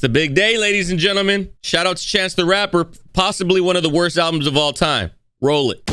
It's the big day, ladies and gentlemen. Shout out to Chance the Rapper, possibly one of the worst albums of all time. Roll it.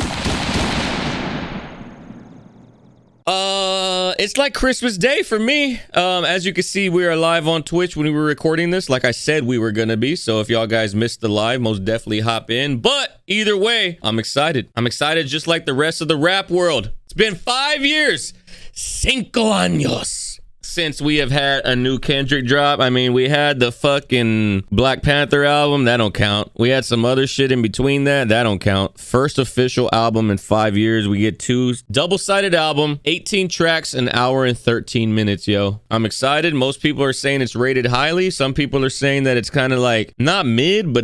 It's like Christmas Day for me. As you can see, we are live on Twitch when we were recording this, like I said we were gonna be. So if y'all guys missed the live, most definitely hop in. But either way, I'm excited. I'm excited just like the rest of the rap world. It's been 5 years, 5 años, since we have had a new Kendrick drop. I mean, we had the fucking Black Panther album. That don't count. We had some other shit in between that. That don't count. First official album in 5 years. We get 2 double-sided album, 18 tracks, an hour and 13 minutes, yo. I'm excited. Most people are saying it's rated highly. Some people are saying that it's kind of like not mid, but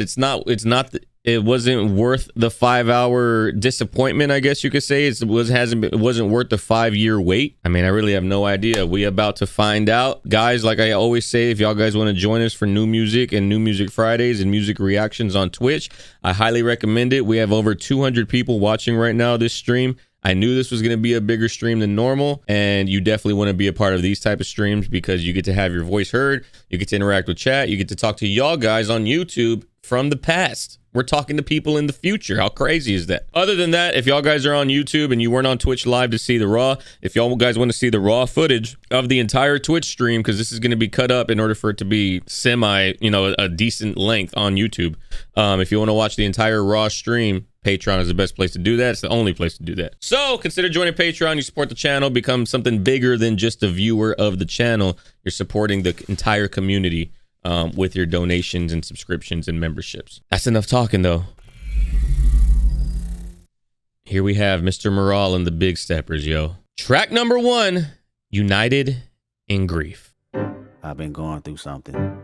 it wasn't worth the 5-hour disappointment, I guess you could say. It wasn't worth the 5-year wait. I mean, I really have no idea. We about to find out. Guys, like I always say, if y'all guys want to join us for new music and New Music Fridays and music reactions on Twitch, I highly recommend it. We have over 200 people watching right now this stream. I knew this was going to be a bigger stream than normal, and you definitely want to be a part of these type of streams because you get to have your voice heard, you get to interact with chat, you get to talk to y'all guys on YouTube from the past. We're talking to people in the future. How crazy is that? Other than that, if y'all guys are on YouTube and you weren't on Twitch live to see the raw, if y'all guys want to see the raw footage of the entire Twitch stream, because this is going to be cut up in order for it to be a decent length on YouTube. If you want to watch the entire raw stream, Patreon is the best place to do that. It's the only place to do that. So consider joining Patreon. You support the channel, become something bigger than just a viewer of the channel. You're supporting the entire community with your donations and subscriptions and memberships. That's enough talking, though. Here we have Mr. Morale and the Big Steppers, yo. Track number 1, United in Grief. I've been going through something.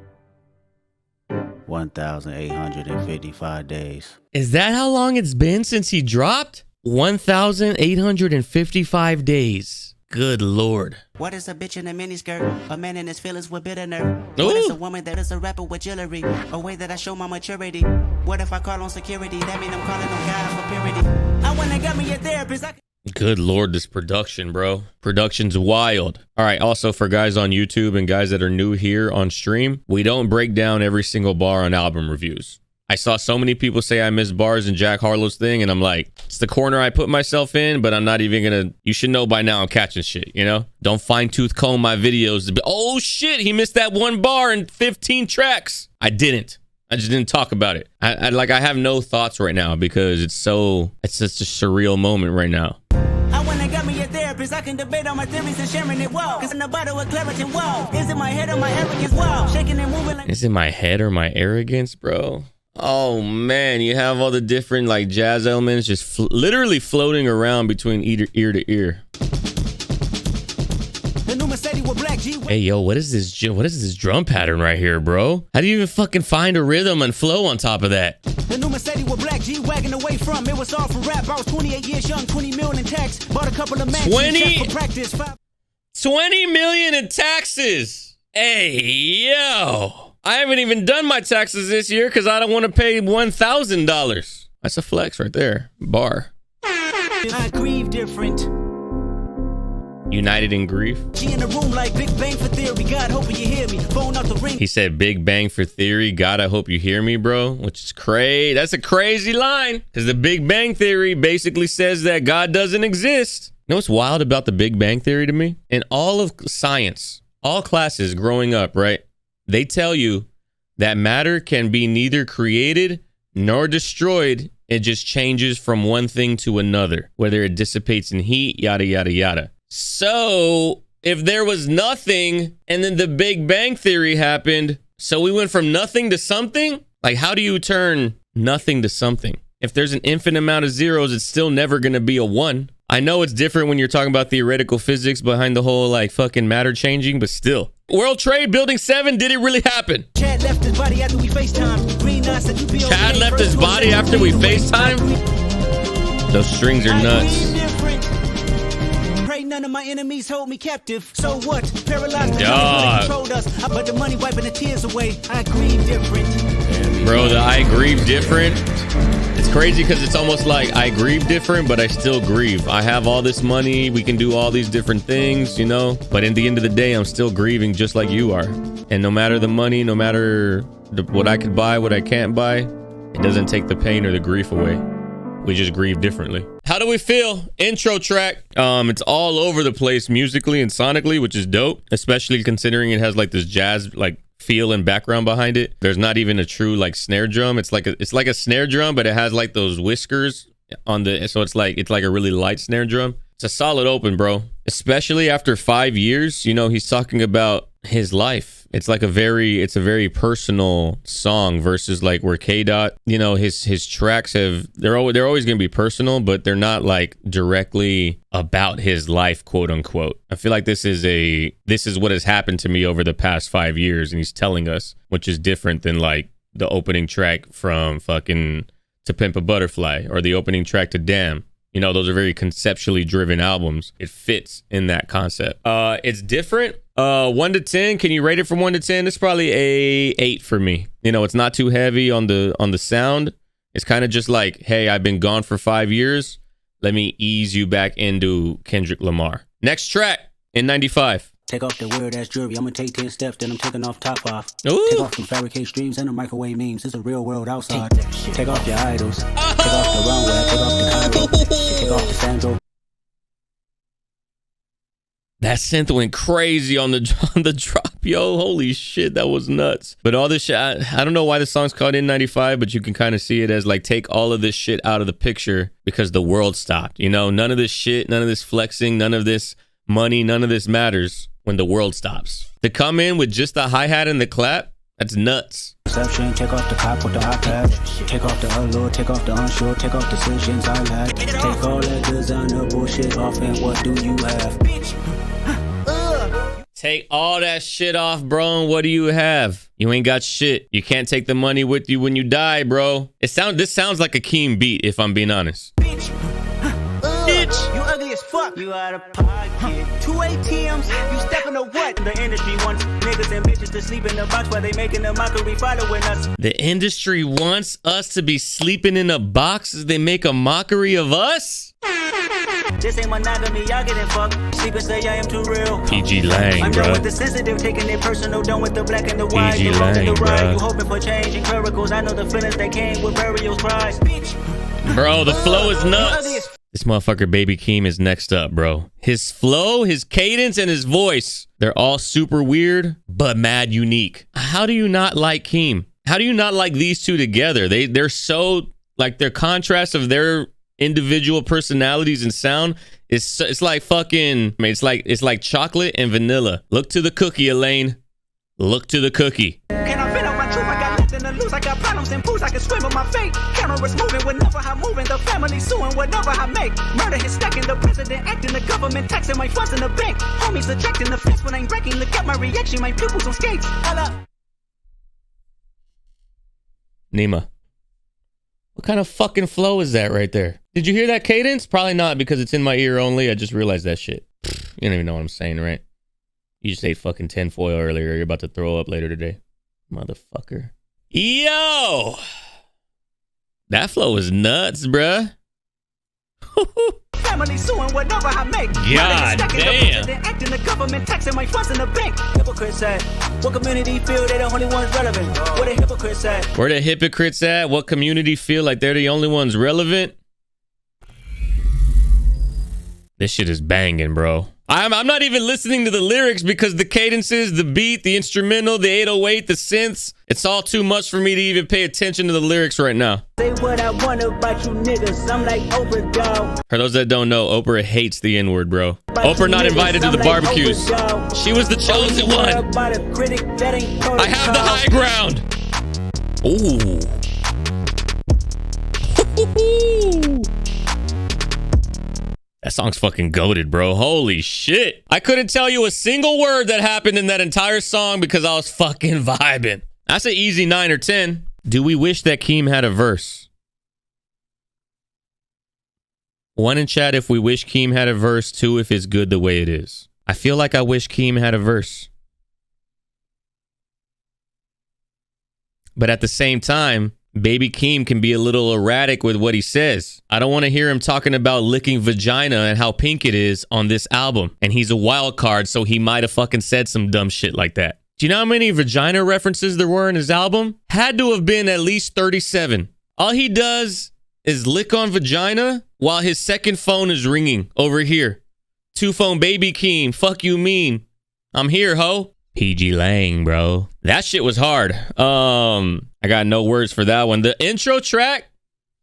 1,855 days. Is that how long it's been since he dropped? 1,855 days. Good Lord. What is a bitch in a miniskirt? A man in his feelings with bitter nerve. What is a woman that is a rapper with jewelry? A way that I show my maturity. What if I call on security? That mean I'm calling on God for purity. I wanna get me a therapist. Good Lord, this production, bro. Production's wild. All right, also for guys on YouTube and guys that are new here on stream, we don't break down every single bar on album reviews. I saw so many people say I missed bars in Jack Harlow's thing, and I'm like, it's the corner I put myself in, but I'm not even gonna, you should know by now I'm catching shit, you know? Don't fine-tooth comb my videos to be, oh shit, he missed that one bar in 15 tracks. I didn't. I just didn't talk about it. I have no thoughts right now because it's such a surreal moment right now. I wanna get me a therapist. I can debate on my theories and sharing it. Whoa, cause in the bottle with clarity. Whoa, is it my head or my arrogance? Whoa, shaking and moving like. Is it my head or my arrogance, bro? Oh man, you have all the different like jazz elements just literally floating around between ear to ear. Hey yo, what is this drum pattern right here, bro? How do you even fucking find a rhythm and flow on top of that? The new Mercedes with black G wagging away from. It was all for rap. I was 28 years young, 20 million in tax. Bought a couple of mansions for practice. 20 million in taxes. Hey yo. I haven't even done my taxes this year because I don't want to pay $1,000. That's a flex right there. Bar. I grieve different. United in grief. She in the room like Big Bang for Theory. God, hoping you hear me. Phone out the ring. He said Big Bang for Theory. God, I hope you hear me, bro. Which is crazy. That's a crazy line. Because the Big Bang Theory basically says that God doesn't exist. You know what's wild about the Big Bang Theory to me? In all of science, all classes growing up, right? They tell you that matter can be neither created nor destroyed. It just changes from one thing to another, whether it dissipates in heat, yada, yada, yada. So if there was nothing and then the Big Bang Theory happened, so we went from nothing to something? Like, how do you turn nothing to something? If there's an infinite amount of zeros, it's still never going to be a 1. I know it's different when you're talking about theoretical physics behind the whole like fucking matter changing, but still. World Trade Building 7, did it really happen? Chad left his body after we FaceTime. Chad left his body after we FaceTime? Those strings are nuts. Pray none of my enemies hold me captive. So what? Paralyzed Dog. us. But the money wiping the tears away. I grieve different. Bro, the I grieve different. It's crazy because it's almost like I grieve different, but I still grieve. I have all this money. We can do all these different things, you know? But in the end of the day, I'm still grieving just like you are. And no matter the money, no matter what I could buy, what I can't buy, it doesn't take the pain or the grief away. We just grieve differently. How do we feel? Intro track. It's all over the place musically and sonically, which is dope, especially considering it has like this jazz like feel and background behind it. There's not even a true like snare drum. It's like a snare drum, but it has like those whiskers on the, so it's like a really light snare drum. It's a solid open, bro. Especially after 5 years, you know, he's talking about his life. It's like a very personal song versus like where K-Dot, you know, his tracks they're always going to be personal, but they're not like directly about his life, quote unquote. I feel like this is what has happened to me over the past 5 years, and he's telling us, which is different than like the opening track from fucking To Pimp a Butterfly or the opening track to Damn. You know, those are very conceptually driven albums. It fits in that concept. It's different. 1 to 10. Can you rate it from 1 to 10? It's probably a 8 for me. You know, it's not too heavy on the sound. It's kind of just like, hey, I've been gone for 5 years. Let me ease you back into Kendrick Lamar. Next track in 95. Take off the weird ass jewelry. I'm gonna take 10 steps, then I'm taking off top off. Ooh. Take off some fabricate streams and the microwave memes. It's a real world outside. Take off your idols. Take off the runway. Take off the Cairo. Take off the Sandro. That synth went crazy on the drop, yo. Holy shit, that was nuts. But all this shit, I don't know why the song's called N95, but you can kind of see it as like, take all of this shit out of the picture because the world stopped. You know, none of this shit, none of this flexing, none of this money, none of this matters when the world stops. To come in with just the hi-hat and the clap, that's nuts. Perception, take off the cop with the iPad. Take off the allure, take off the unsure, take off decisions I lack. Take all that designer bullshit off, and what do you have? Take all that shit off, bro, and what do you have? You ain't got shit. You can't take the money with you when you die, bro. This sounds like a Keem beat, if I'm being honest. Bitch, you ugly as fuck. You out of pocket. 2 ATMs, you stepping to what? The industry wants niggas and bitches to sleep in the box while they making a mockery following us. The industry wants us to be sleeping in a box as they make a mockery of us? This ain't monogamy, y'all getting fucked. Sleep and say I am too real. PG Lang, I'm bro. done with the sensitive, taking it personal. Done with the black and the white. PG You wrong and the Lang, right. bro. You hoping for change and miracles. I know the feelings that came with burial cries. Bitch. Bro, the flow is You ugly nuts. as This motherfucker Baby Keem is next up, bro. His flow, his cadence, and his voice, they're all super weird, but mad unique. How do you not like Keem? How do you not like these two together? They're so, like, their contrast of their individual personalities and sound it's like fucking, I mean, it's like chocolate and vanilla. Look to the cookie, Elaine. Look to the cookie. Can I fit on my truth? I got nothing to lose. I got problems and pools. I can swim with my fate. Cameras moving whenever I'm moving. The family suing whatever I make. Murder is stacking. The president acting. The government taxing my funds in the bank. Homies ejecting the fence when I'm breaking. Look at my reaction. My pupils on skates. Hold up. Nima, what kind of fucking flow is that right there? Did you hear that cadence? Probably not, because it's in my ear only. I just realized that shit. You don't even know what I'm saying, right? You just ate fucking tinfoil earlier. You're about to throw up later today. Motherfucker. Yo! That flow is nuts, bruh. Family suing whatever I make. God damn. The acting, the government taxing my funds in the bank. Hypocrites at what community feel they the only ones relevant? Where the hypocrites at? Where the hypocrites at? What community feel like they're the only ones relevant? This shit is banging, bro. I'm not even listening to the lyrics because the cadences, the beat, the instrumental, the 808, the synths, it's all too much for me to even pay attention to the lyrics right now. Say what I want about you niggas. I'm like Oprah, dog. For those that don't know, Oprah hates the N-word, bro. Oprah not invited to the barbecues. She was the chosen one. I have the high ground. Ooh. That song's fucking goated, bro. Holy shit. I couldn't tell you a single word that happened in that entire song because I was fucking vibing. That's an easy 9 or 10. Do we wish that Keem had a verse? One in chat if we wish Keem had a verse. Two if it's good the way it is. I feel like I wish Keem had a verse. But at the same time, Baby Keem can be a little erratic with what he says. I don't want to hear him talking about licking vagina and how pink it is on this album. And he's a wild card, so he might have fucking said some dumb shit like that. Do you know how many vagina references there were in his album? Had to have been at least 37. All he does is lick on vagina while his second phone is ringing over here. 2-phone baby Keem, fuck you mean. I'm here, ho. PG Lang, bro. That shit was hard. I got no words for that one. The intro track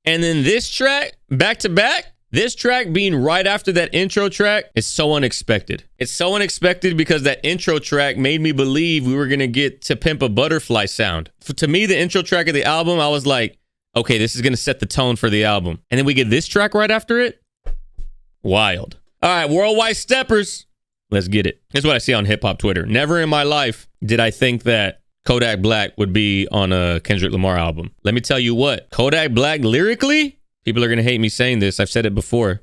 and then this track back to back. This track being right after that intro track is so unexpected. It's so unexpected because that intro track made me believe we were going to get To Pimp a Butterfly sound. To me, the intro track of the album, I was like, okay, this is going to set the tone for the album. And then we get this track right after it. Wild. All right, Worldwide Steppers. Let's get it. Here's what I see on hip hop Twitter. Never in my life did I think that Kodak Black would be on a Kendrick Lamar album. Let me tell you what, Kodak Black lyrically, people are going to hate me saying this. I've said it before.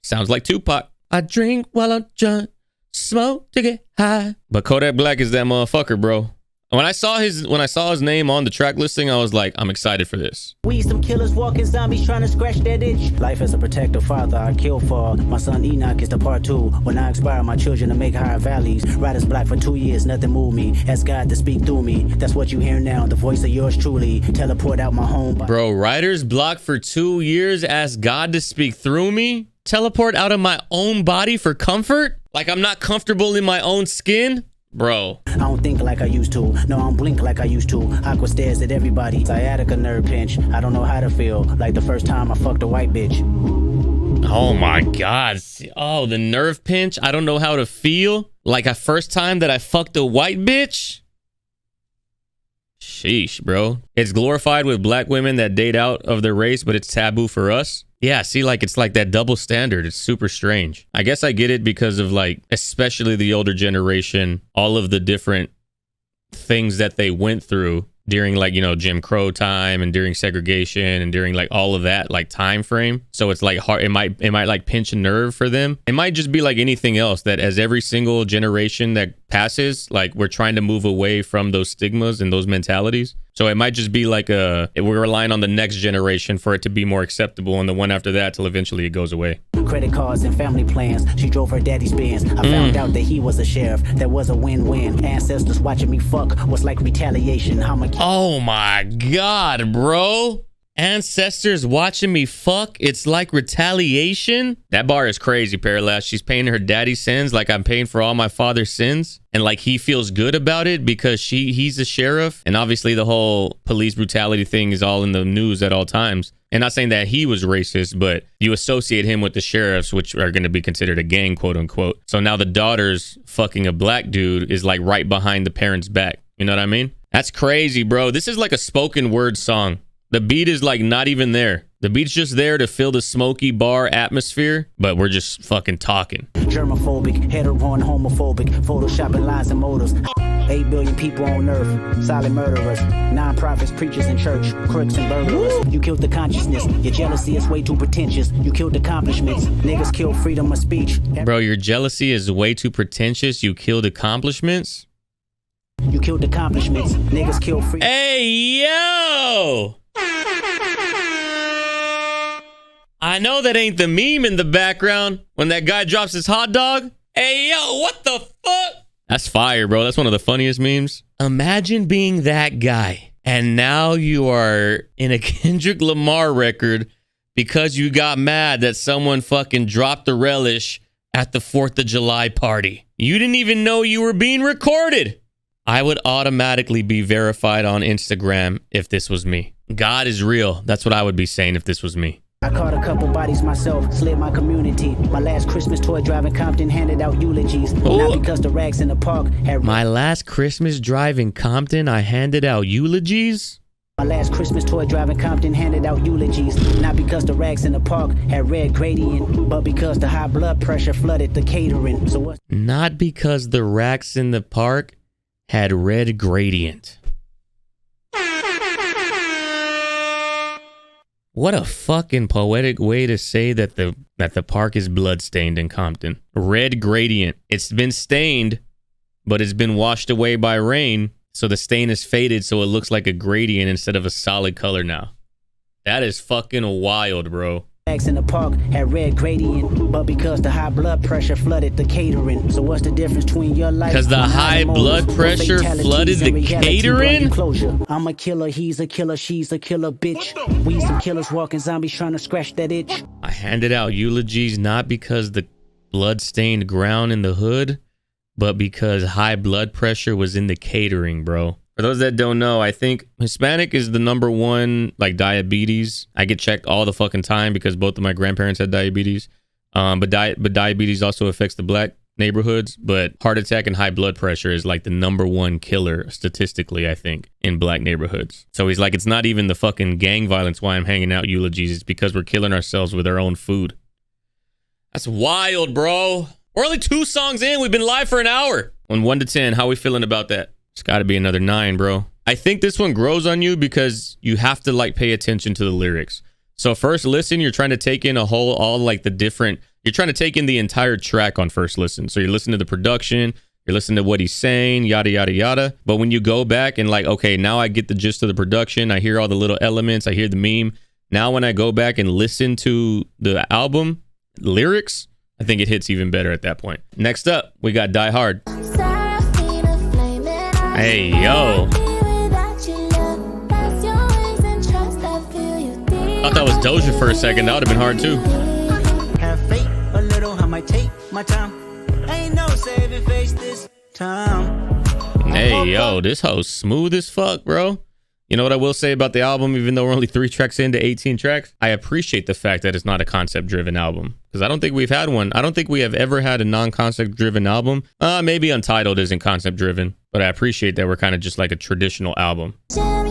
Sounds like Tupac. I drink while I'm drunk, smoke to get high. But Kodak Black is that motherfucker, bro. When I saw his name on the track listing, I was like, I'm excited for this. We some killers walking zombies trying to scratch that itch. Life as a protective father, I kill for my son Enoch is the part 2. When I inspire my children to make higher valleys. Riders black for 2 years, nothing moved me. Ask God to speak through me. That's what you hear now, the voice of yours truly. Teleport out my home. Bro, writer's block for 2 years, ask God to speak through me? Teleport out of my own body for comfort? Like I'm not comfortable in my own skin? Bro. I don't think like I used to. No, I don't blink like I used to. Aqua stares at everybody. Sciatica nerve pinch. I don't know how to feel. Like the first time I fucked a white bitch. Oh my God. Oh, the nerve pinch. I don't know how to feel. Like a first time that I fucked a white bitch. Sheesh, bro. It's glorified with black women that date out of their race, but it's taboo for us. Yeah, see, like it's like that double standard. It's super strange. I guess I get it because of like, especially the older generation, all of the different things that they went through during like, you know, Jim Crow time and during segregation and during like all of that like time frame. So it's like hard. It might like pinch a nerve for them. It might just be like anything else that as every single generation that passes, like we're trying to move away from those stigmas and those mentalities. So it might just be like we're relying on the next generation for it to be more acceptable and the one after that till eventually it goes away. Credit cards and family plans. She drove her daddy's Benz. I found out that he was a sheriff. That was a win-win. Ancestors watching me fuck was like retaliation. Oh my God, bro. Ancestors watching me fuck, it's like retaliation. That bar is crazy, Parallax. She's paying her daddy's sins like I'm paying for all my father's sins, and like he feels good about it because he's a sheriff. And obviously the whole police brutality thing is all in the news at all times. And not saying that he was racist, but you associate him with the sheriffs, which are going to be considered a gang, quote unquote. So now the daughter's fucking a black dude is like right behind the parents' back. You know what I mean? That's crazy, bro. This is like a spoken word song. The beat is like not even there. The beat's just there to fill the smoky bar atmosphere, but we're just fucking talking. Germophobic, hetero and homophobic, photoshopping lies and motives. 8 billion people on earth, silent murderers, non-profits, preachers in church, crooks and burglars. You killed the consciousness. Your jealousy is way too pretentious. You killed accomplishments. Niggas kill freedom of speech. Bro, your jealousy is way too pretentious. You killed accomplishments. You killed accomplishments. Niggas kill freedom. Hey, yo! I know that ain't the meme in the background when that guy drops his hot dog. Hey, yo, what the fuck? That's fire, bro. That's one of the funniest memes. Imagine being that guy and now you are in a Kendrick Lamar record because you got mad that someone fucking dropped the relish at the 4th of July party. You didn't even know you were being recorded. I would automatically be verified on Instagram if this was me. God is real. That's what I would be saying if this was me. I caught a couple bodies myself, slid my community. My last Christmas toy drive in Compton handed out eulogies. Ooh. Not because the rags in the park had... My last Christmas drive in Compton, I handed out eulogies? My last Christmas toy drive in Compton handed out eulogies. Not because the rags in the park had red gradient, but because the high blood pressure flooded the catering. So what? Not because the racks in the park had red gradient. What a fucking poetic way to say that the park is bloodstained in Compton. Red gradient. It's been stained, but it's been washed away by rain, so the stain is faded, so it looks like a gradient instead of a solid color now. That is fucking wild, bro. In the park had red gradient, but because the high blood pressure flooded the catering. So what's the difference between your life? Because the high blood pressure flooded the catering? I'm a killer, he's a killer, she's a killer bitch. We some killers walking zombies trying to scratch that itch. I handed out eulogies not because the blood-stained ground in the hood, but because high blood pressure was in the catering, bro. For those that don't know, I think Hispanic is the #1, like, diabetes. I get checked all the fucking time because both of my grandparents had diabetes. But diabetes also affects the black neighborhoods. But heart attack and high blood pressure is like the #1 killer statistically, I think, in black neighborhoods. So he's like, it's not even the fucking gang violence why I'm hanging out eulogies. It's because we're killing ourselves with our own food. That's wild, bro. We're only 2 songs in. We've been live for an hour. On 1 to 10, how we feeling about that? It's got to be another 9, bro. I think this one grows on you because you have to, like, pay attention to the lyrics. So first listen, you're trying to take in you're trying to take in the entire track on first listen. So you're listening to the production, you're listening to what he's saying, yada, yada, yada. But when you go back and, like, okay, now I get the gist of the production, I hear all the little elements, I hear the meme. Now when I go back and listen to the album lyrics, I think it hits even better at that point. Next up, we got Die Hard. Hey, yo. I thought that was Doja for a second. That would have been hard, too. Have faith a little, I might take my time. Ain't no saving face this time. Hey, yo, this hoe's smooth as fuck, bro. You know what I will say about the album, even though we're only 3 tracks into 18 tracks? I appreciate the fact that it's not a concept-driven album. Because I don't think we've had one. I don't think we have ever had a non-concept-driven album. Maybe Untitled isn't concept-driven. But I appreciate that we're kind of just like a traditional album. But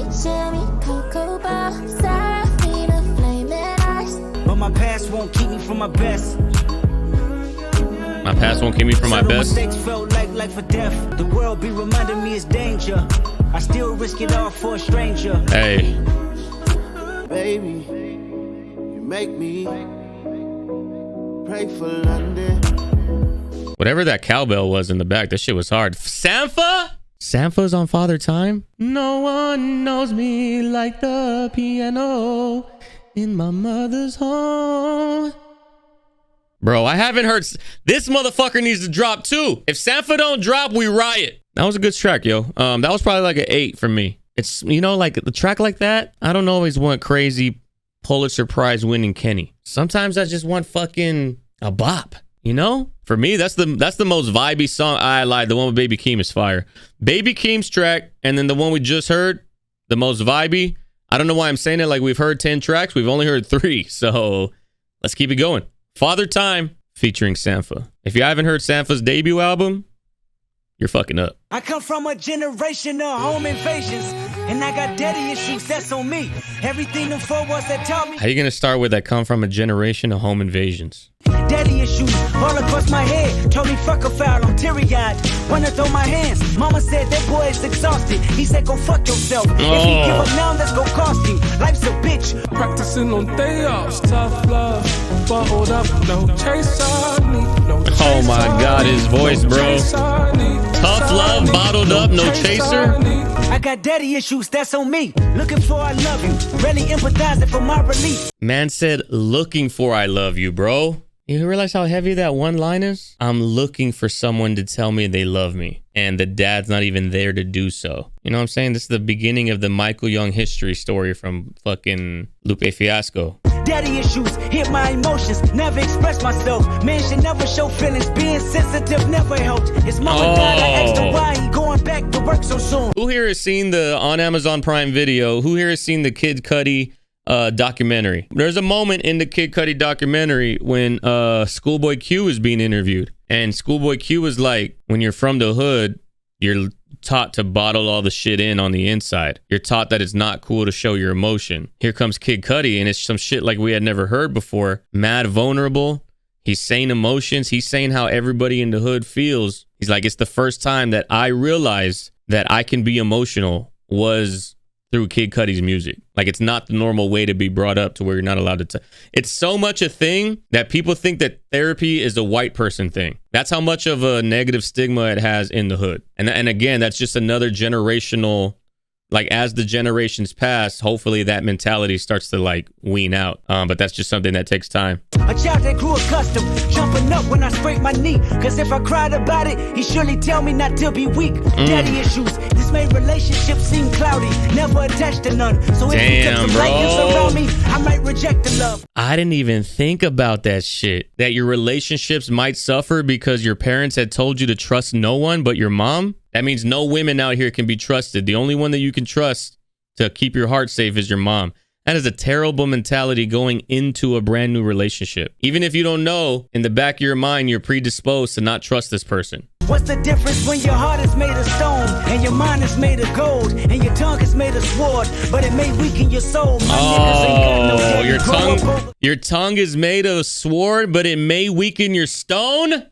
my past won't keep me from my best. My past won't keep me from my best. Mistakes felt like life or death. The world be reminding me it's danger. I still risk it all for a stranger. Hey. Baby, you make me pray for London. Whatever that cowbell was in the back, that shit was hard. Sampha? Sampha's on Father Time? No one knows me like the piano in my mother's home. Bro, I haven't heard... This motherfucker needs to drop too. If Sampha don't drop, we riot. That was a good track, yo. That was probably like an 8 for me. It's, you know, like the track like that, I don't always want crazy Pulitzer Prize winning Kenny. Sometimes I just want fucking a bop, you know? For me, that's the most vibey song. I lied. The one with Baby Keem is fire. Baby Keem's track, and then the one we just heard, the most vibey. I don't know why I'm saying it like we've heard 10 tracks. We've only heard 3, so let's keep it going. Father Time featuring Sampha. If you haven't heard Sampha's debut album, you're fucking up. I come from a generation of home invasions, and I got daddy issues, that's on me. Everything them 4 was that taught me. How you gonna start with I come from a generation of home invasions? Daddy issues all across my head. Told me fuck a foul, I'm teary-eyed. Wanna throw my hands. Mama said that boy is exhausted. He said go fuck yourself. If you give up now, that's gonna cost you. Life's a bitch. Practicing on day offs, tough love. Bottled up, no chaser. Oh my god, his voice, bro. Tough love, bottled up, no chaser. I got daddy issues, that's on me. Looking for I love you. Really empathizing for my relief. Man said looking for I love you, bro. You realize how heavy that one line is? I'm looking for someone to tell me they love me. And the dad's not even there to do so. You know what I'm saying? This is the beginning of the Michael Young history story from fucking Lupe Fiasco. Daddy issues, hit my emotions, never express myself. Man should never show feelings, being sensitive never helped. His mama died, I asked her why he going back to work so soon. Who here has seen the, on Amazon Prime Video, who here has seen the Kid Cudi documentary? There's a moment in the Kid Cudi documentary when Schoolboy Q is being interviewed. And Schoolboy Q is like, when you're from the hood, you're taught to bottle all the shit in on the inside. You're taught that it's not cool to show your emotion. Here comes Kid Cudi, and it's some shit like we had never heard before. Mad vulnerable. He's saying emotions. He's saying how everybody in the hood feels. He's like, it's the first time that I realized that I can be emotional was through Kid Cudi's music. Like, it's not the normal way to be brought up to where you're not allowed to. It's so much a thing that people think that therapy is a white person thing. That's how much of a negative stigma it has in the hood. And again, that's just another generational like as the generations pass, hopefully that mentality starts to like wean out. But that's just something that takes time. A child that grew accustomed, jumping up when I scrape my knee. Cause if I cried about it, he surely tell me not to be weak. Daddy issues, this made relationships seem cloudy. Never attached to none. So if he took some blankets around me, I might reject the love. I didn't even think about that shit. That your relationships might suffer because your parents had told you to trust no one but your mom. That means no women out here can be trusted. The only one that you can trust to keep your heart safe is your mom. That is a terrible mentality going into a brand new relationship. Even if you don't know, in the back of your mind, you're predisposed to not trust this person. What's the difference when your heart is made of stone and your mind is made of gold and your tongue is made of sword, but it may weaken your soul? Your tongue is made of sword, but it may weaken your stone?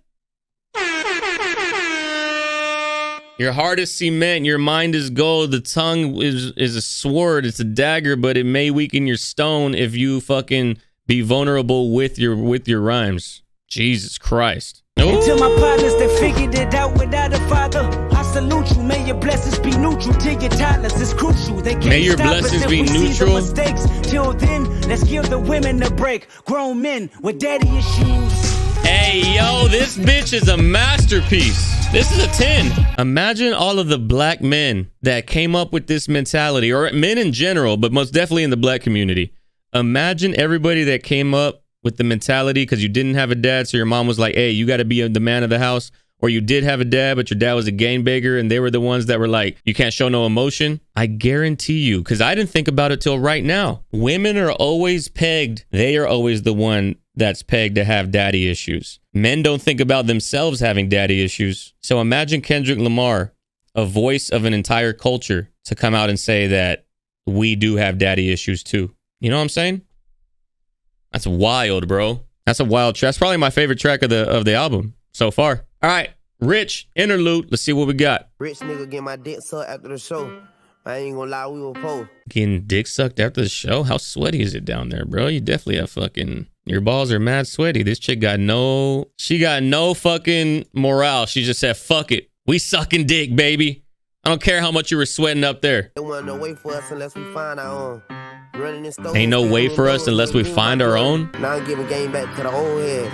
Your heart is cement, your mind is gold, the tongue is a sword, it's a dagger, but it may weaken your stone if you fucking be vulnerable with your rhymes. Jesus Christ. And to my partners that figured it out without a father, I salute you. May your blessings be neutral to your toddlers. It's crucial. They can't May your stop blessings us be if we neutral. see the mistakes. Till then, let's give the women a break. Grown men with daddy issues. Hey, yo, this bitch is a masterpiece. This is a 10. Imagine all of the black men that came up with this mentality, or men in general, but most definitely in the black community. Imagine everybody that came up with the mentality because you didn't have a dad, so your mom was like, hey, you got to be the man of the house. Or you did have a dad, but your dad was a gangbangers, and they were the ones that were like, you can't show no emotion. I guarantee you, because I didn't think about it till right now. Women are always pegged. They are always the one that's pegged to have daddy issues. Men don't think about themselves having daddy issues. So imagine Kendrick Lamar, a voice of an entire culture, to come out and say that we do have daddy issues too. You know what I'm saying? That's wild, bro. That's a wild track. That's probably my favorite track of the album so far. All right, Rich, Interlude. Let's see what we got. Rich nigga get my dick sucked after the show. I ain't gonna lie, we were poor. Getting dick sucked after the show? How sweaty is it down there, bro? You definitely have fucking... Your balls are mad sweaty. This chick got no... She got no fucking morale. She just said, fuck it. We sucking dick, baby. I don't care how much you were sweating up there. There wasn't no way for us unless we find our own. Running in stores, Ain't no way for us unless we find our own? Now I'm giving game back to the old head.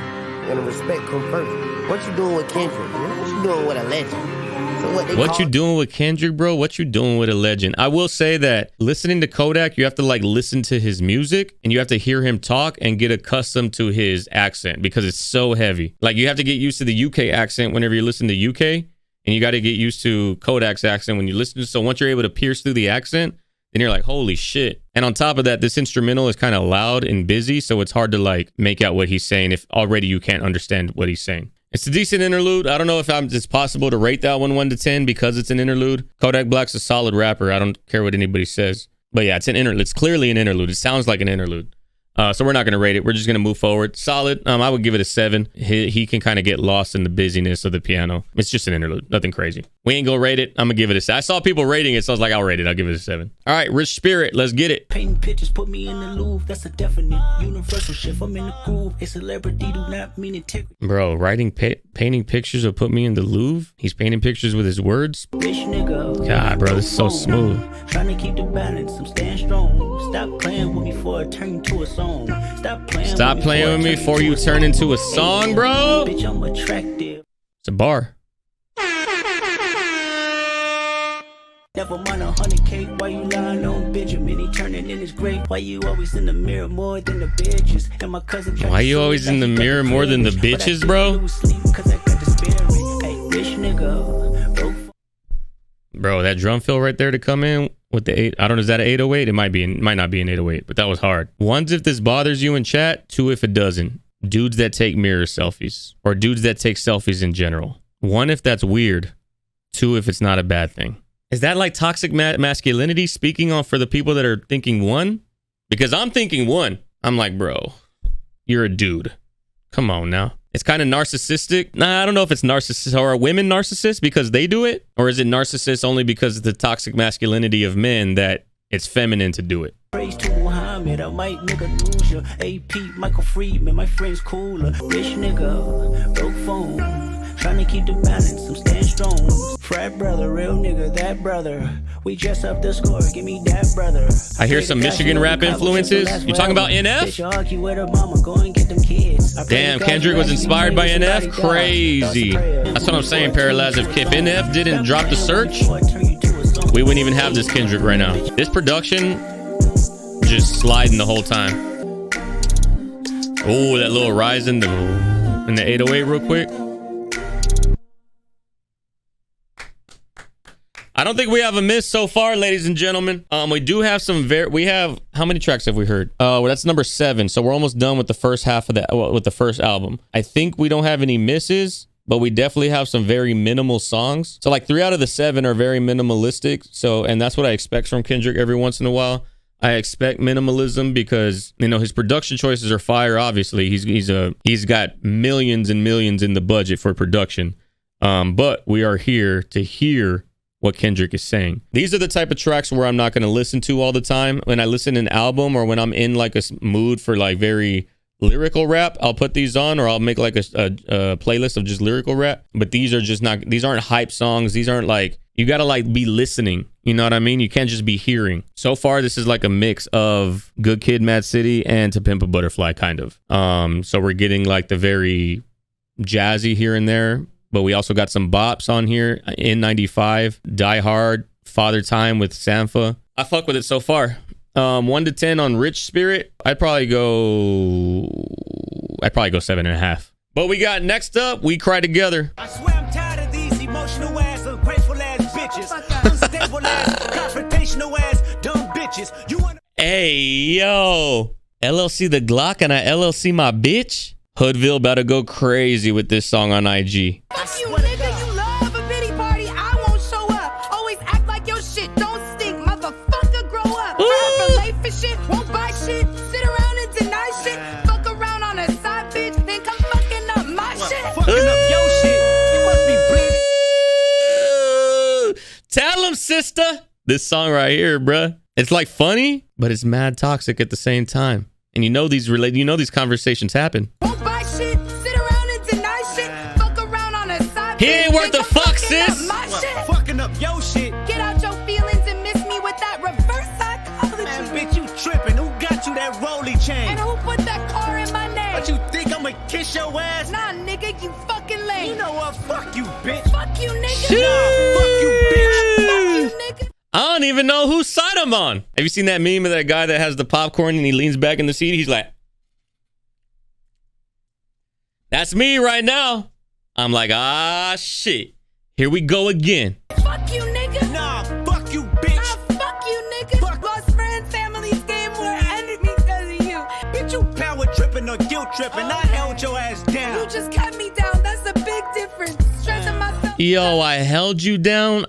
And the respect come first. What you doing with Kendrick? What you doing with a legend? So what you doing with Kendrick, bro? What you doing with a legend? I will say that listening to Kodak, you have to like listen to his music and you have to hear him talk and get accustomed to his accent because it's so heavy. Like you have to get used to the UK accent whenever you listen to UK, and you got to get used to Kodak's accent when you listen to. So once you're able to pierce through the accent, then you're like, holy shit. And on top of that, this instrumental is kind of loud and busy, so it's hard to like make out what he's saying if already you can't understand what he's saying. It's a decent interlude. I don't know if it's possible to rate that one 1 to 10 because it's an interlude. Kodak Black's a solid rapper. I don't care what anybody says. But yeah, it's an interlude. It's clearly an interlude. It sounds like an interlude. So we're not going to rate it. We're just going to move forward. Solid. I would give it a 7. He can kind of get lost in the busyness of the piano. It's just an interlude. Nothing crazy. We ain't going to rate it. I'm going to give it a 7. I saw people rating it, so I was like, I'll rate it. I'll give it a 7. All right, Rich Spirit. Let's get it. Painting pictures put me in the Louvre. That's a definite universal shift. I'm in the groove. A celebrity do not mean integrity. Bro, painting pictures will put me in the Louvre? He's painting pictures with his words? Bitch nigga. God, bro, this is so smooth. Trying to keep the balance. I'm staying strong. Stop playing with me before I turn to a song. Stop playing with me before you turn into a song, bro. Bitch, I'm attractive. It's a bar. Never mind 100K, why you lying on Benjamin? He turning in his grave. Why you always in the mirror more than the bitches? And my cousin. Why you always in the mirror more than the bitches, bro? Bro, that drum fill right there to come in with the 8. I don't know, is that an 808? It might not be an 808, but that was hard. 1's if this bothers you in chat. 2 if it doesn't. Dudes that take mirror selfies, or dudes that take selfies in general. 1 if that's weird. 2 if it's not a bad thing. Is that like toxic masculinity speaking on for the people that are thinking 1? Because I'm thinking 1. I'm like, bro, you're a dude. Come on now. It's kind of narcissistic. Nah, I don't know if it's narcissist or are women narcissists because they do it? Or is it narcissist only because of the toxic masculinity of men that it's feminine to do it? Praise to Muhammad, I might nigga lose ya. AP, Michael Friedman, my friend's cooler. Rich nigga, broke phone. Trying to keep the balance, I'm staying strong. Frat brother, real nigga, that brother. We dress up the score, give me that brother. I hear some Michigan rap influences. You talking about NF? Damn, Kendrick was inspired by NF? Crazy. That's what I'm saying, Paralaz. If NF didn't drop the search, we wouldn't even have this Kendrick right now. This production just sliding the whole time. Oh, that little rise in the 808 real quick. I don't think we have a miss so far, ladies and gentlemen. We do have some how many tracks have we heard? Well, that's number 7. So we're almost done with the first half of with the first album. I think we don't have any misses, but we definitely have some very minimal songs. So like 3 out of the 7 are very minimalistic. So, and that's what I expect from Kendrick every once in a while. I expect minimalism because, you know, his production choices are fire. Obviously, he's got millions and millions in the budget for production. But we are here to hear what Kendrick is saying. These are the type of tracks where I'm not going to listen to all the time. When I listen to an album or when I'm in like a mood for like very lyrical rap, I'll put these on, or I'll make like a playlist of just lyrical rap. But these aren't hype songs. These aren't like, you got to like be listening. You know what I mean? You can't just be hearing. So far, this is like a mix of Good Kid, Mad City and To Pimp a Butterfly kind of. So we're getting like the very jazzy here and there. But we also got some bops on here. N95, Die Hard, Father Time with Sampha. I fuck with it so far. 1 to 10 on Rich Spirit. I'd probably go 7.5. But we got next up, We Cry Together. I swear I'm tired of these emotional ass, ungrateful ass bitches. Unstable ass, confrontational ass, dumb bitches. Hey, yo. LLC the Glock and I LLC my bitch. Hoodville about to go crazy with this song on IG. Fuck you, nigga. You love a pity party. I won't show up. Always act like your shit don't stink. Motherfucker, grow up. Try for life for shit. Won't buy shit. Sit around and deny shit. Fuck around on a side bitch. Then come fucking up my shit. Fucking up your shit. You must be bleeding. Tell him, sister. This song right here, bruh. It's like funny, but it's mad toxic at the same time. And you know these conversations happen. He ain't worth the fuck, sis. Fucking up your shit. Get out your feelings and miss me with that reverse psychology. Man, bitch, you tripping. Who got you that rolly chain? And who put that car in my name? But you think I'ma kiss your ass? Nah, nigga, you fucking lame. You know what? Fuck you, bitch. Fuck you, nigga. Nah, fuck you, bitch. Fuck you, nigga. I don't even know whose side I'm on. Have you seen that meme of that guy that has the popcorn and he leans back in the seat? He's like, that's me right now. I'm like, ah, shit. Here we go again. Fuck you, nigga. Nah, fuck you, bitch. Nah, fuck you, nigga. Fuck. Lost friends, families, game, we're enemies because of you. Bitch, you power tripping or guilt tripping. I held your ass down. You just kept me down. That's a big difference. Stressing myself. Yo, I held you down.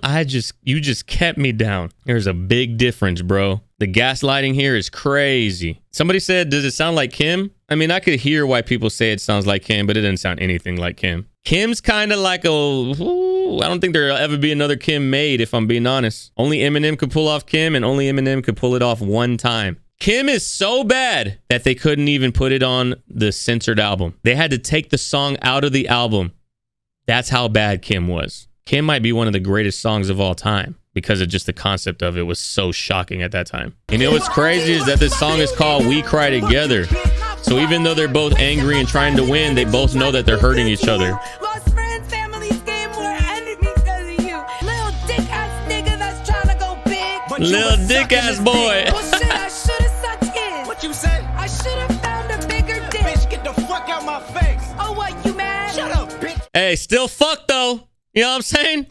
You just kept me down. There's a big difference, bro. The gaslighting here is crazy. Somebody said, does it sound like Kim? I mean, I could hear why people say it sounds like Kim, but it doesn't sound anything like Kim. Kim's kind of like I don't think there'll ever be another Kim made, if I'm being honest. Only Eminem could pull off Kim, and only Eminem could pull it off one time. Kim is so bad that they couldn't even put it on the censored album. They had to take the song out of the album. That's how bad Kim was. Kim might be one of the greatest songs of all time because of just the concept of it was so shocking at that time. You know what's crazy is that this song is called We Cry Together. So even though they're both angry and trying to win, they both know that they're hurting each other. Lost friends, families, game, we're enemies because of you. Little dick ass nigga that's trying to go big. Little dick ass boy. Well, shit, I should have sucked in. What you say? I should have found a bigger dick. Bitch, get the fuck out my face. Oh, what, you mad? Shut up, bitch. Hey, still fuck though. You know what I'm saying?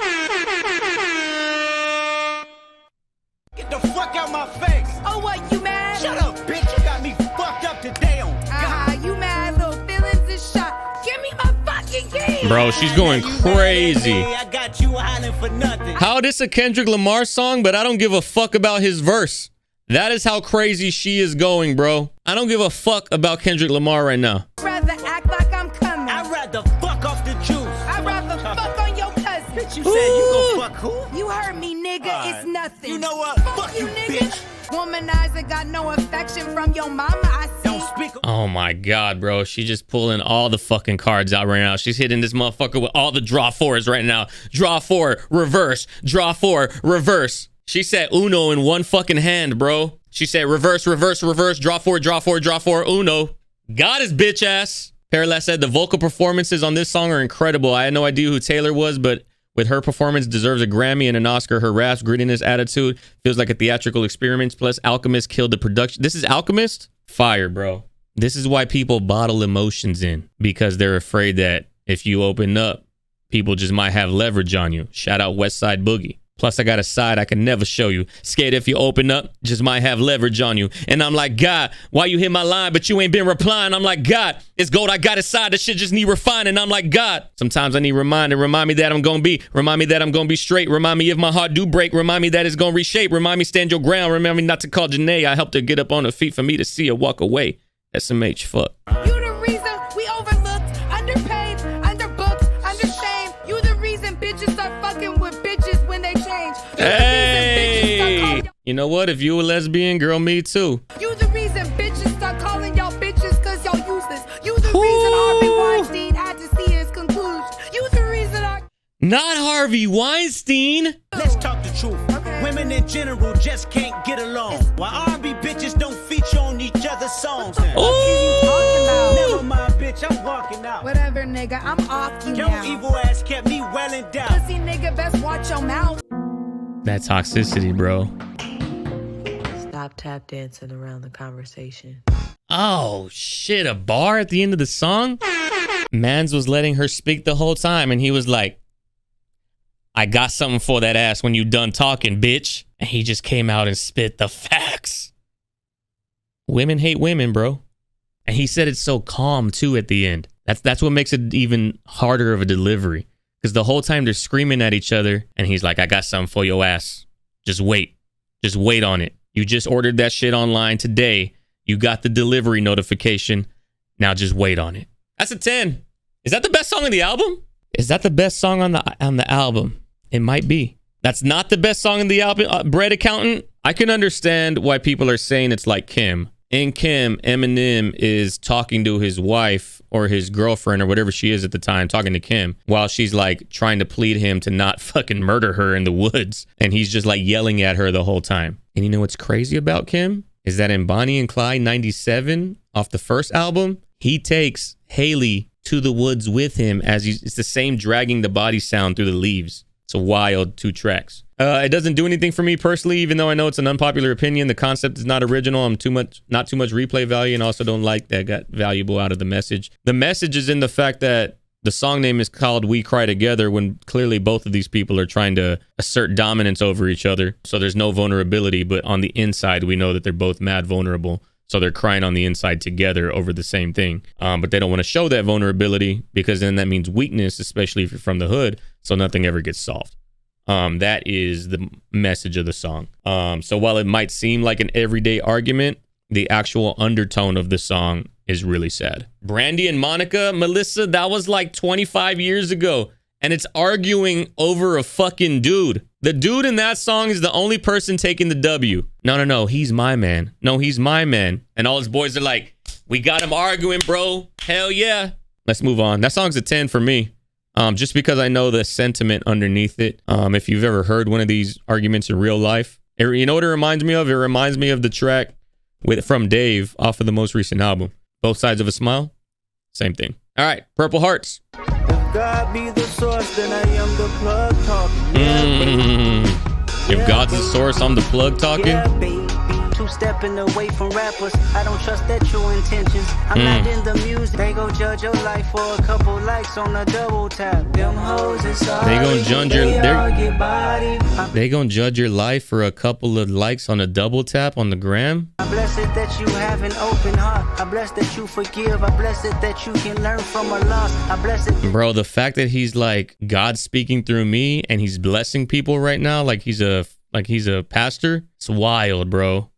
Get the fuck out my face. Oh, what, you mad? Shut up, bitch. You got me fucked up today on God. You mad, little feelings is shot. Give me my fucking game. Bro, she's going crazy. I got you hollering for nothing. How this a Kendrick Lamar song, but I don't give a fuck about his verse. That is how crazy she is going, bro. I don't give a fuck about Kendrick Lamar right now. I'd rather act like I'm coming. I'd rather fuck off the juice. I'd rather fuck on your cousin. Bitch, you said you gon' fuck who? You heard me, nigga. Right. It's nothing. You know what? Fuck you, nigga. bitch. Womanizer got no affection from your mama. I see Oh my God, bro. She's just pulling all the fucking cards out right now. She's hitting this motherfucker with all the draw fours right now. Draw four, reverse. Draw four, reverse. She said Uno in one fucking hand, bro. She said reverse, reverse, reverse. Draw four, draw four, draw four, Uno. Got his bitch ass. Parallax said the vocal performances on this song are incredible. I had no idea who Taylor was, but with her performance deserves a Grammy and an Oscar. Her raps, grittiness, attitude feels like a theatrical experience. Plus, Alchemist killed the production. This is Alchemist? Fire, bro. This is why people bottle emotions in, because they're afraid that if you open up, people just might have leverage on you. Shout out West Side Boogie. Plus, I got a side I can never show you. Scared if you open up, just might have leverage on you. And I'm like, God, why you hit my line, but you ain't been replying? I'm like, God, it's gold I got inside. This shit just need refining. I'm like, God, sometimes I need reminding. Remind me that I'm going to be. Remind me that I'm going to be straight. Remind me if my heart do break. Remind me that it's going to reshape. Remind me stand your ground. Remind me not to call Janae. I helped her get up on her feet for me to see her walk away. SMH, fuck. You the reason we overlooked, underpaid, underbooked, undershamed. You the reason bitches start fucking with bitches when they change. Hey, you know what? If you a lesbian, girl, me too. You the reason bitches start calling y'all bitches cause y'all useless. You the reason Harvey Weinstein had to see his conclusion. You the reason Not Harvey Weinstein. Let's talk the truth. Okay. Women in general just can't get along. Why R&B bitches don't feature on each other's songs? What are you talking about? Never mind, bitch, I'm walking out. Whatever, nigga, I'm off you Your now. evil ass kept me well and down. Pussy nigga, best watch your mouth. That toxicity, bro. Stop tap dancing around the conversation. Oh, shit. A bar at the end of the song? Mans was letting her speak the whole time, and he was like, I got something for that ass when you done talking, bitch. And he just came out and spit the facts. Women hate women, bro. And he said it so calm, too, at the end. That's what makes it even harder of a delivery. Because the whole time they're screaming at each other, and he's like, I got something for your ass. Just wait. Just wait on it. You just ordered that shit online today. You got the delivery notification. Now just wait on it. That's a 10. Is that the best song on the album? Is that the best song on the album? It might be. That's not the best song in the album. Bread Accountant. I can understand why people are saying it's like Kim. In Kim, Eminem is talking to his wife or his girlfriend or whatever she is at the time, talking to Kim, while she's like trying to plead him to not fucking murder her in the woods. And he's just like yelling at her the whole time. And you know what's crazy about Kim? Is that in Bonnie and Clyde 97 off the first album, he takes Haley to the woods with him as it's the same dragging the body sound through the leaves. It's a wild 2 tracks. It doesn't do anything for me personally, even though I know it's an unpopular opinion. The concept is not original. Not too much replay value, and also don't like that got valuable out of the message. The message is in the fact that the song name is called We Cry Together, when clearly both of these people are trying to assert dominance over each other. So there's no vulnerability, but on the inside, we know that they're both mad vulnerable. So they're crying on the inside together over the same thing. But they don't want to show that vulnerability, because then that means weakness, especially if you're from the hood. So nothing ever gets solved. That is the message of the song. So while it might seem like an everyday argument, the actual undertone of the song is really sad. Brandy and Monica, Melissa, that was like 25 years ago. And it's arguing over a fucking dude. The dude in that song is the only person taking the W. No, he's my man. No, he's my man. And all his boys are like, we got him arguing, bro. Hell yeah. Let's move on. That song's a 10 for me. Just because I know the sentiment underneath it. If you've ever heard one of these arguments in real life, you know what it reminds me of? It reminds me of the track from Dave off of the most recent album. Both Sides of a Smile. Same thing. All right, Purple Hearts. If God be the source, then I am the plug talking. If God's the source, I'm the plug talking. Yeah, baby. Two-stepping away from rappers. I don't trust their true intentions. I'm not in the music. They gon' judge your life for a couple likes on a double tap. Them hoes is sorry. They gon' judge your life for a couple of likes on a double tap on the gram. I bless it that you have an open heart. I bless that you forgive. I bless it that you can learn from a loss. I bless it. Bro, the fact that he's like God speaking through me and he's blessing people right now like he's a pastor, it's wild, bro.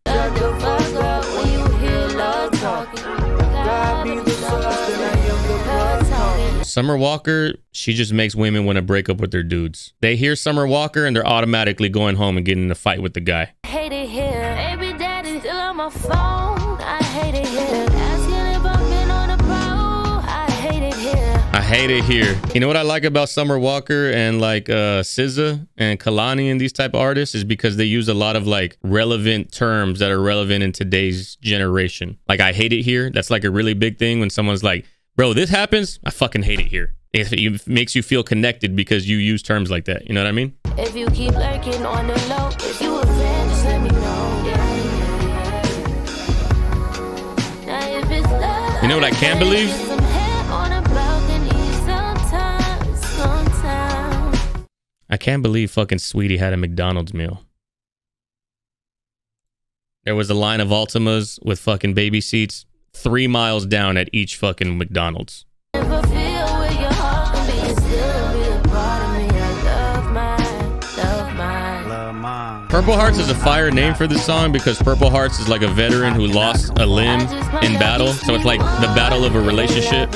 Summer Walker, she just makes women want to break up with their dudes. They hear Summer Walker and they're automatically going home and getting in a fight with the guy. Hate it here, baby daddy, still I'm my phone. I hate it here. Asking if I've been on a pro. I hate it here. I hate it here. You know what I like about Summer Walker and like SZA and Kalani and these type of artists is because they use a lot of like relevant terms that are relevant in today's generation. Like I hate it here. That's like a really big thing when someone's like, bro, this happens. I fucking hate it here. It makes you feel connected because you use terms like that. You know what I mean? If you keep lurking on the low, if you a fan, just let me know. Now if it's love, you know what I can't believe? I can't believe fucking Sweetie had a McDonald's meal. There was a line of Altimas with fucking baby seats 3 miles down at each fucking McDonald's. Purple Hearts is a fire name for this song because Purple Hearts is like a veteran who lost a limb in battle. So it's like the battle of a relationship.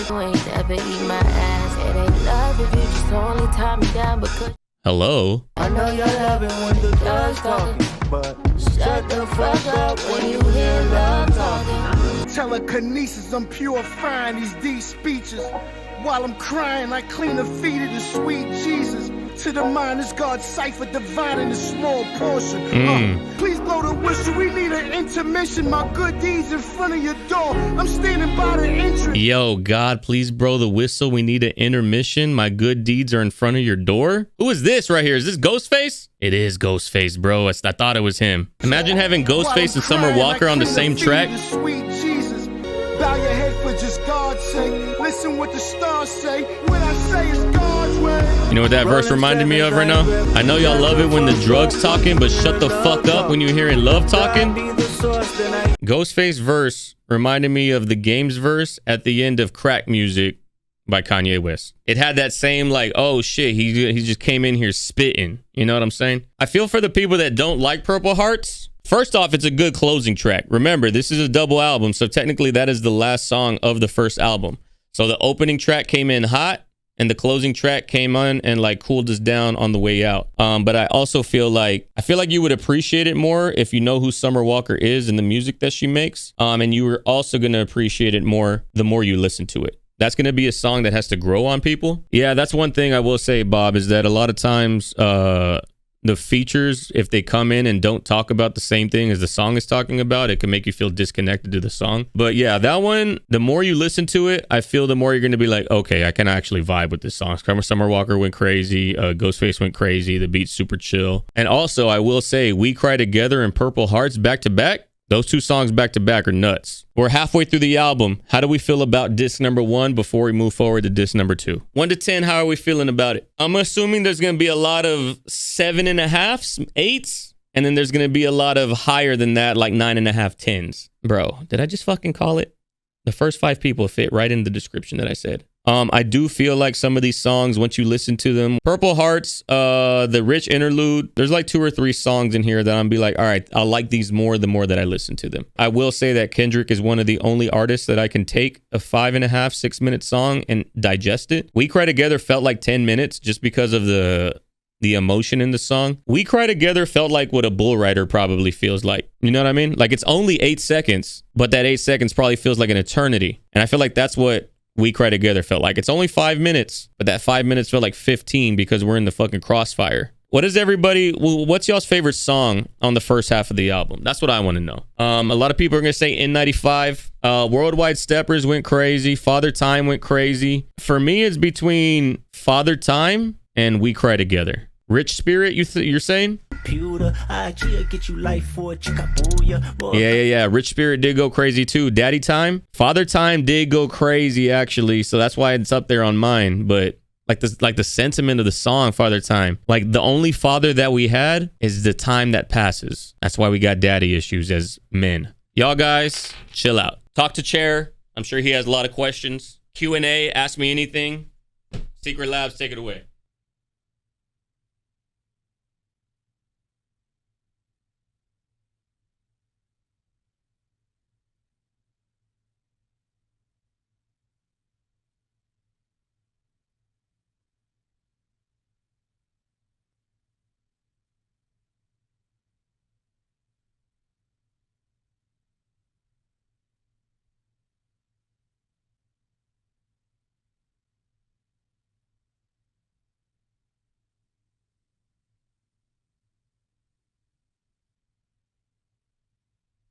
Hello? I know you're loving when the girls talking, but shut the fuck up when you hear love talking. Telekinesis, I'm purifying these deep speeches. While I'm crying, I clean the feet of the sweet Jesus. To the mind is God's cipher, divine in a small portion. Please blow the whistle, we need an intermission. My good deeds in front of your door. I'm standing by the entrance. Yo, God, please blow the whistle. We need an intermission. My good deeds are in front of your door. Who is this right here? Is this Ghostface? It is Ghostface, bro. I thought it was him. Imagine having Ghostface and Summer Walker on the same track. Sweet Jesus, bow your head for just God's sake. Listen what the stars say. When I say it's God's way. You know what that verse reminded me of right now? I know y'all love it when the drugs talking, but shut the fuck up when you're hearing love talking. Ghostface verse reminded me of the Games verse at the end of Crack Music by Kanye West. It had that same like, oh shit, he just came in here spitting. You know what I'm saying? I feel for the people that don't like Purple Hearts. First off, it's a good closing track. Remember, this is a double album, so technically that is the last song of the first album. So the opening track came in hot, and the closing track came on and like cooled us down on the way out. But I also feel like you would appreciate it more if you know who Summer Walker is and the music that she makes. And you were also going to appreciate it more the more you listen to it. That's going to be a song that has to grow on people. Yeah, that's one thing I will say, Bob, is that a lot of times the features, if they come in and don't talk about the same thing as the song is talking about, it can make you feel disconnected to the song. But yeah, that one, the more you listen to it, I feel the more you're going to be like, okay, I can actually vibe with this song. Summer Walker went crazy. Ghostface went crazy. The beat's super chill. And also, I will say, We Cry Together and Purple Hearts back to back. Those two songs back to back are nuts. We're halfway through the album. How do we feel about disc number 1 before we move forward to disc number 2? 1 to 10, how are we feeling about it? I'm assuming there's going to be a lot of 7.5s, 8s, and then there's going to be a lot of higher than that, like 9.5, 10s. Bro, did I just fucking call it? The first 5 people fit right in the description that I said. I do feel like some of these songs, once you listen to them, Purple Hearts, the Rich Interlude, there's like 2 or 3 songs in here that I'm be like, all right, I'll like these more the more that I listen to them. I will say that Kendrick is one of the only artists that I can take a 5.5, 6 minute song and digest it. We Cry Together felt like 10 minutes just because of the emotion in the song. We Cry Together felt like what a bull rider probably feels like. You know what I mean? Like it's only 8 seconds, but that 8 seconds probably feels like an eternity. And I feel like that's what We Cry Together felt like. It's only 5 minutes, but that 5 minutes felt like 15 because we're in the fucking crossfire. What is what's y'all's favorite song on the first half of the album? That's what I want to know. A lot of people are going to say N95. Worldwide Steppers went crazy. Father Time went crazy. For me, it's between Father Time and We Cry Together. Rich Spirit, you're saying? Yeah. Rich Spirit did go crazy too. Daddy Time, Father Time did go crazy actually, so that's why it's up there on mine. But like the sentiment of the song, Father Time, like the only father that we had is the time that passes. That's why we got daddy issues as men. Y'all guys, chill out. Talk to Chair. I'm sure he has a lot of questions. Q&A. Ask me anything. Secret Labs, take it away.